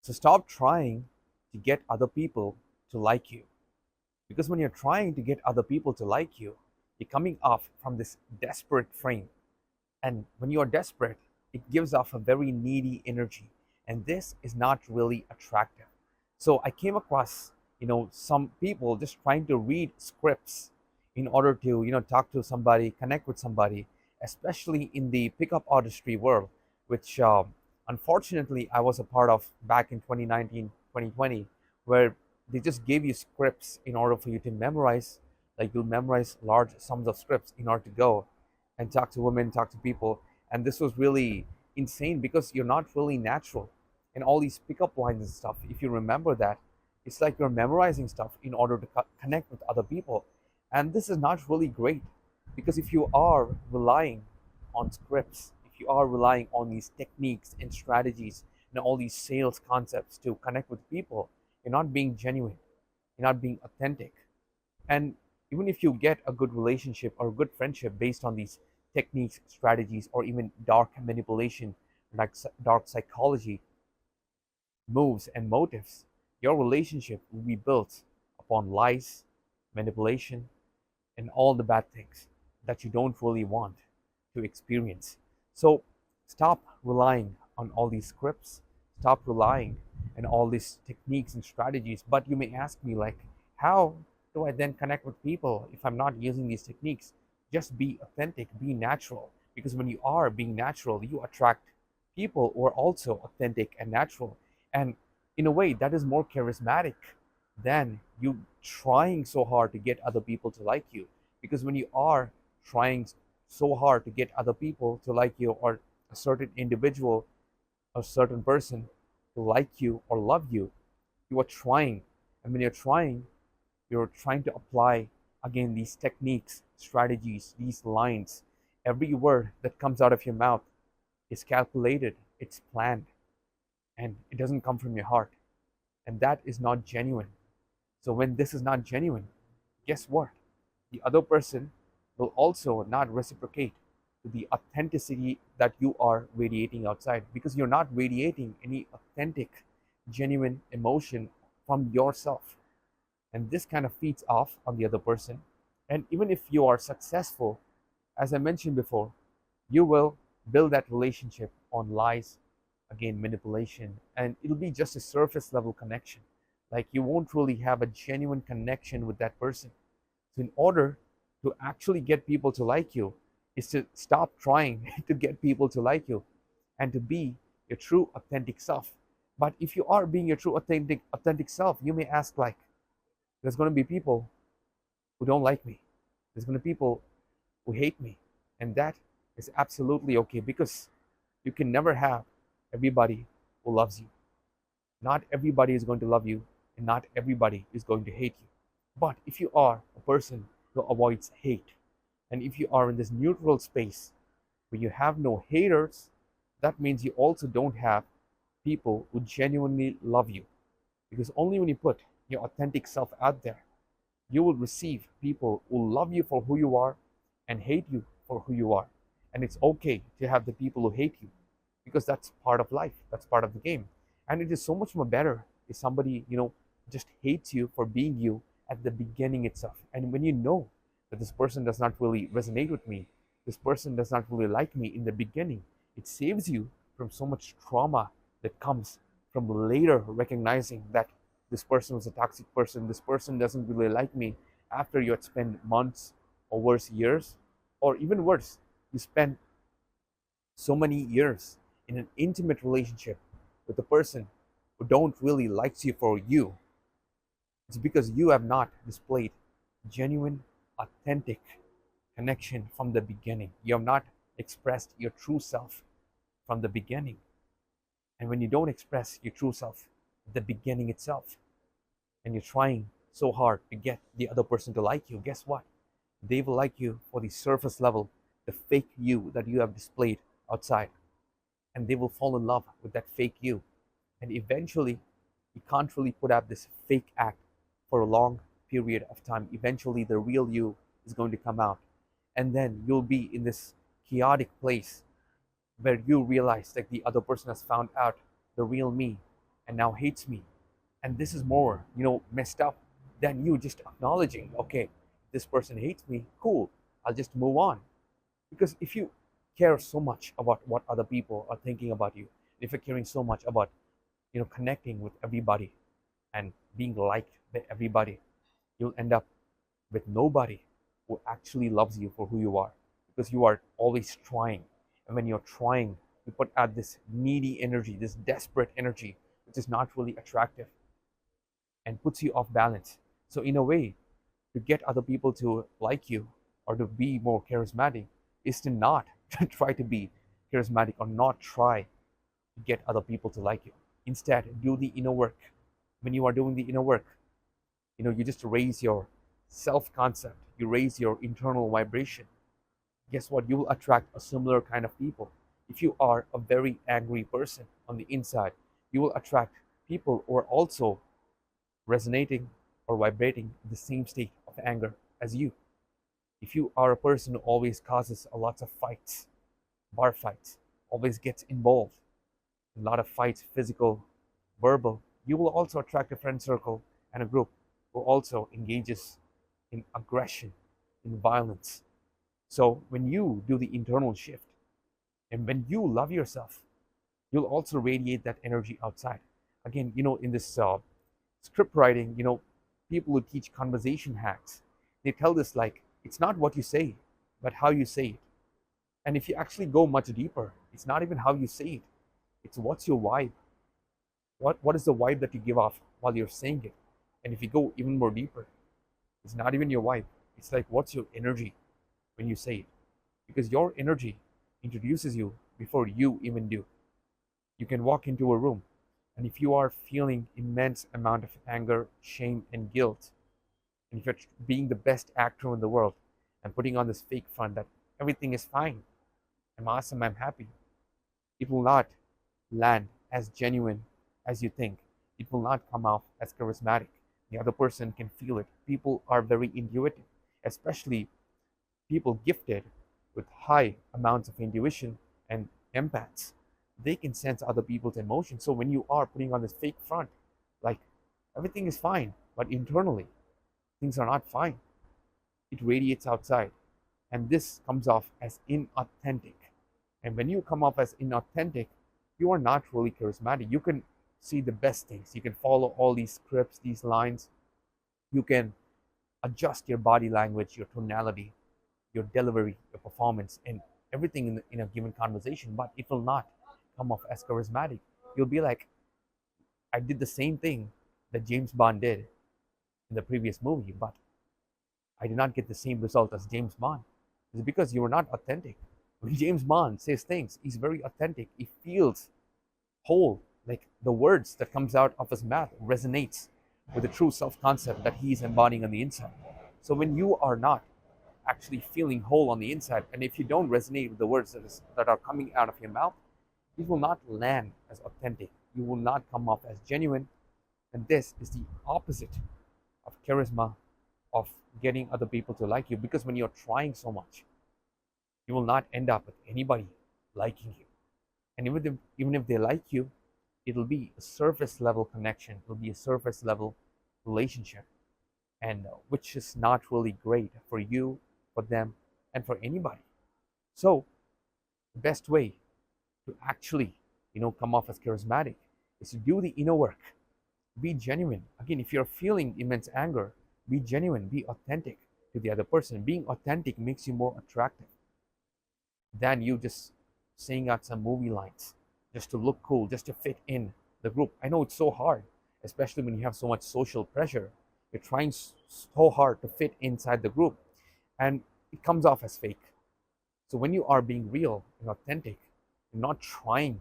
So stop trying to get other people to like you. Because when you're trying to get other people to like you, you're coming off from this desperate frame. And when you are desperate, it gives off a very needy energy. And this is not really attractive. So I came across, some people just trying to read scripts in order to, talk to somebody, connect with somebody, especially in the pickup artistry world, which unfortunately I was a part of back in 2019, 2020, where they just gave you scripts in order for you to memorize. Like you'll memorize large sums of scripts in order to go and talk to women, talk to people. And this was really insane because you're not really natural. And all these pickup lines and stuff, if you remember that, it's like you're memorizing stuff in order to connect with other people. And this is not really great because if you are relying on scripts, if you are relying on these techniques and strategies and all these sales concepts to connect with people, you're not being genuine, you're not being authentic. And even if you get a good relationship or a good friendship based on these techniques, strategies, or even dark manipulation, like dark psychology, moves, and motives, your relationship will be built upon lies, manipulation, and all the bad things that you don't really want to experience. So stop relying on all these scripts, stop relying on all these techniques and strategies. But you may ask me, like, how do I then connect with people if I'm not using these techniques? Just be authentic, be natural. Because when you are being natural, you attract people who are also authentic and natural. And in a way, that is more charismatic than you trying so hard to get other people to like you. Because when you are trying so hard to get other people to like you, or a certain individual, a certain person to like you or love you, you are trying. And when you're trying to apply again these techniques, strategies, these lines. Every word that comes out of your mouth is calculated, it's planned, and it doesn't come from your heart. And that is not genuine. So when this is not genuine, guess what? The other person will also not reciprocate to the authenticity that you are radiating outside, because you're not radiating any authentic, genuine emotion from yourself. And this kind of feeds off on the other person. And even if you are successful, as I mentioned before, you will build that relationship on lies, again, manipulation, and it'll be just a surface level connection. Like you won't really have a genuine connection with that person. So, in order to actually get people to like you, is to stop trying to get people to like you and to be your true authentic self. But if you are being your true authentic self, you may ask, like, there's going to be people who don't like me. There's going to be people who hate me. And that is absolutely okay, because you can never have everybody who loves you. Not everybody is going to love you, and not everybody is going to hate you. But if you are a person who avoids hate, and if you are in this neutral space where you have no haters, that means you also don't have people who genuinely love you. Because only when you put your authentic self out there, you will receive people who love you for who you are and hate you for who you are. And it's okay to have the people who hate you, because that's part of life, that's part of the game. And it is so much more better if somebody, just hates you for being you at the beginning itself. And when you know that this person does not really resonate with me, this person does not really like me in the beginning, it saves you from so much trauma that comes from later recognizing that this person was a toxic person, this person doesn't really like me, after you had spent months or worse years, or even worse, you spend so many years in an intimate relationship with a person who don't really likes you for you. It's because you have not displayed genuine, authentic connection from the beginning. You have not expressed your true self from the beginning. And when you don't express your true self at the beginning itself, and you're trying so hard to get the other person to like you, guess what? They will like you for the surface level, the fake you that you have displayed outside. And they will fall in love with that fake you. And eventually, you can't really put up this fake act for a long period of time. Eventually, the real you is going to come out. And then you'll be in this chaotic place where you realize that the other person has found out the real me. and now hates me. And this is more, messed up than you just acknowledging, okay, this person hates me, cool, I'll just move on. Because if you care so much about what other people are thinking about you, if you're caring so much about, connecting with everybody and being liked by everybody, you'll end up with nobody who actually loves you for who you are, because you are always trying. And when you're trying, you put out this needy energy, this desperate energy, which is not really attractive and puts you off balance. So, in a way, to get other people to like you or to be more charismatic is to not try to be charismatic, or not try to get other people to like you. Instead, do the inner work. When you are doing the inner work, you just raise your self concept, you raise your internal vibration. Guess what? You will attract a similar kind of people. If you are a very angry person on the inside, you will attract people who are also resonating or vibrating the same state of anger as you. If you are a person who always causes a lots of fights, bar fights, always gets involved in a lot of fights, physical, verbal, you will also attract a friend circle and a group who also engages in aggression, in violence. So when you do the internal shift and when you love yourself, you'll also radiate that energy outside. Again, in this script writing, people who teach conversation hacks, they tell this like, it's not what you say, but how you say it. And if you actually go much deeper, it's not even how you say it, it's what's your vibe. What is the vibe that you give off while you're saying it? And if you go even more deeper, it's not even your vibe. It's like, what's your energy when you say it? Because your energy introduces you before you even do. You can walk into a room, and if you are feeling immense amount of anger, shame, and guilt, and if you're being the best actor in the world and putting on this fake front that everything is fine, I'm awesome, I'm happy, it will not land as genuine as you think. It will not come off as charismatic. The other person can feel it. People are very intuitive, especially people gifted with high amounts of intuition and empaths. They can sense other people's emotions. So when you are putting on this fake front, like everything is fine, but internally things are not fine, it radiates outside. And this comes off as inauthentic. And when you come off as inauthentic, you are not really charismatic. You can see the best things. You can follow all these scripts, these lines. You can adjust your body language, your tonality, your delivery, your performance, and everything in a given conversation, but it will not come off as charismatic. You'll be like, I did the same thing that James Bond did in the previous movie, but I did not get the same result as James Bond. It's because you are not authentic. When James Bond says things, he's very authentic. He feels whole, like the words that comes out of his mouth resonates with the true self-concept that he's embodying on the inside. So when you are not actually feeling whole on the inside, and if you don't resonate with the words that are coming out of your mouth, it will not land as authentic. You will not come off as genuine. And this is the opposite of charisma, of getting other people to like you. Because when you're trying so much, you will not end up with anybody liking you. And even if they like you, it'll be a surface level connection. It'll be a surface level relationship, and which is not really great for you, for them, and for anybody. So the best way to actually, come off as charismatic is to do the inner work. Be genuine. Again, if you're feeling immense anger, be genuine, be authentic to the other person. Being authentic makes you more attractive than you just saying out some movie lines just to look cool, just to fit in the group. I know it's so hard, especially when you have so much social pressure. You're trying so hard to fit inside the group, and it comes off as fake. So when you are being real and authentic, you're not trying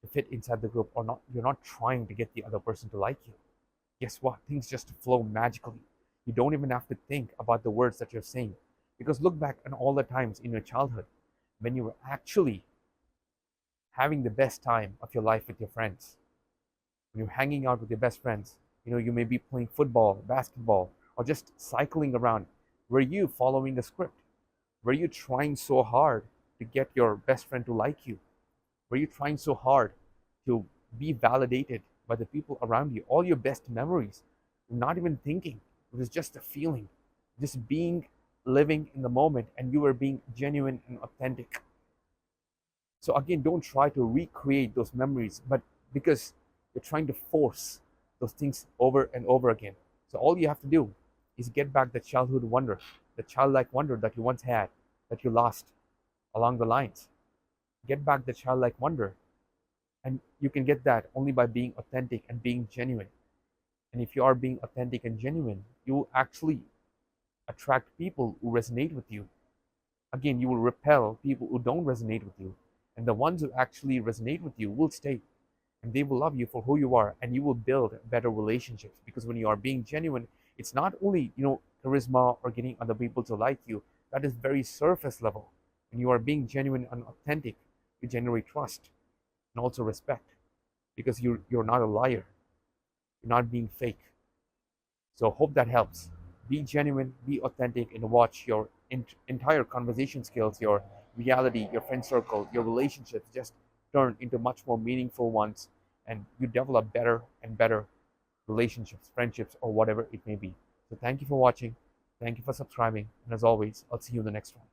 to fit inside the group, or not, you're not trying to get the other person to like you. Guess what? Things just flow magically. You don't even have to think about the words that you're saying. Because look back on all the times in your childhood when you were actually having the best time of your life with your friends. When you're hanging out with your best friends, you may be playing football, basketball, or just cycling around. Were you following the script? Were you trying so hard to get your best friend to like you? Were you trying so hard to be validated by the people around you. All your best memories, not even thinking, it was just a feeling, just being, living in the moment, and you were being genuine and authentic. So again, don't try to recreate those memories, but because you're trying to force those things over and over again. So all you have to do is get back the childhood wonder, the childlike wonder that you once had, that you lost along the lines. Get back the childlike wonder. And you can get that only by being authentic and being genuine. And if you are being authentic and genuine, you will actually attract people who resonate with you. Again, you will repel people who don't resonate with you. And the ones who actually resonate with you will stay, and they will love you for who you are, and you will build better relationships. Because when you are being genuine, it's not only, charisma or getting other people to like you. That is very surface level. When you are being genuine and authentic, you generate trust and also respect, because you're not a liar. You're not being fake. So hope that helps. Be genuine, be authentic, and watch your entire conversation skills, your reality, your friend circle, your relationships just turn into much more meaningful ones, and you develop better and better relationships, friendships, or whatever it may be. So thank you for watching. Thank you for subscribing. And as always, I'll see you in the next one.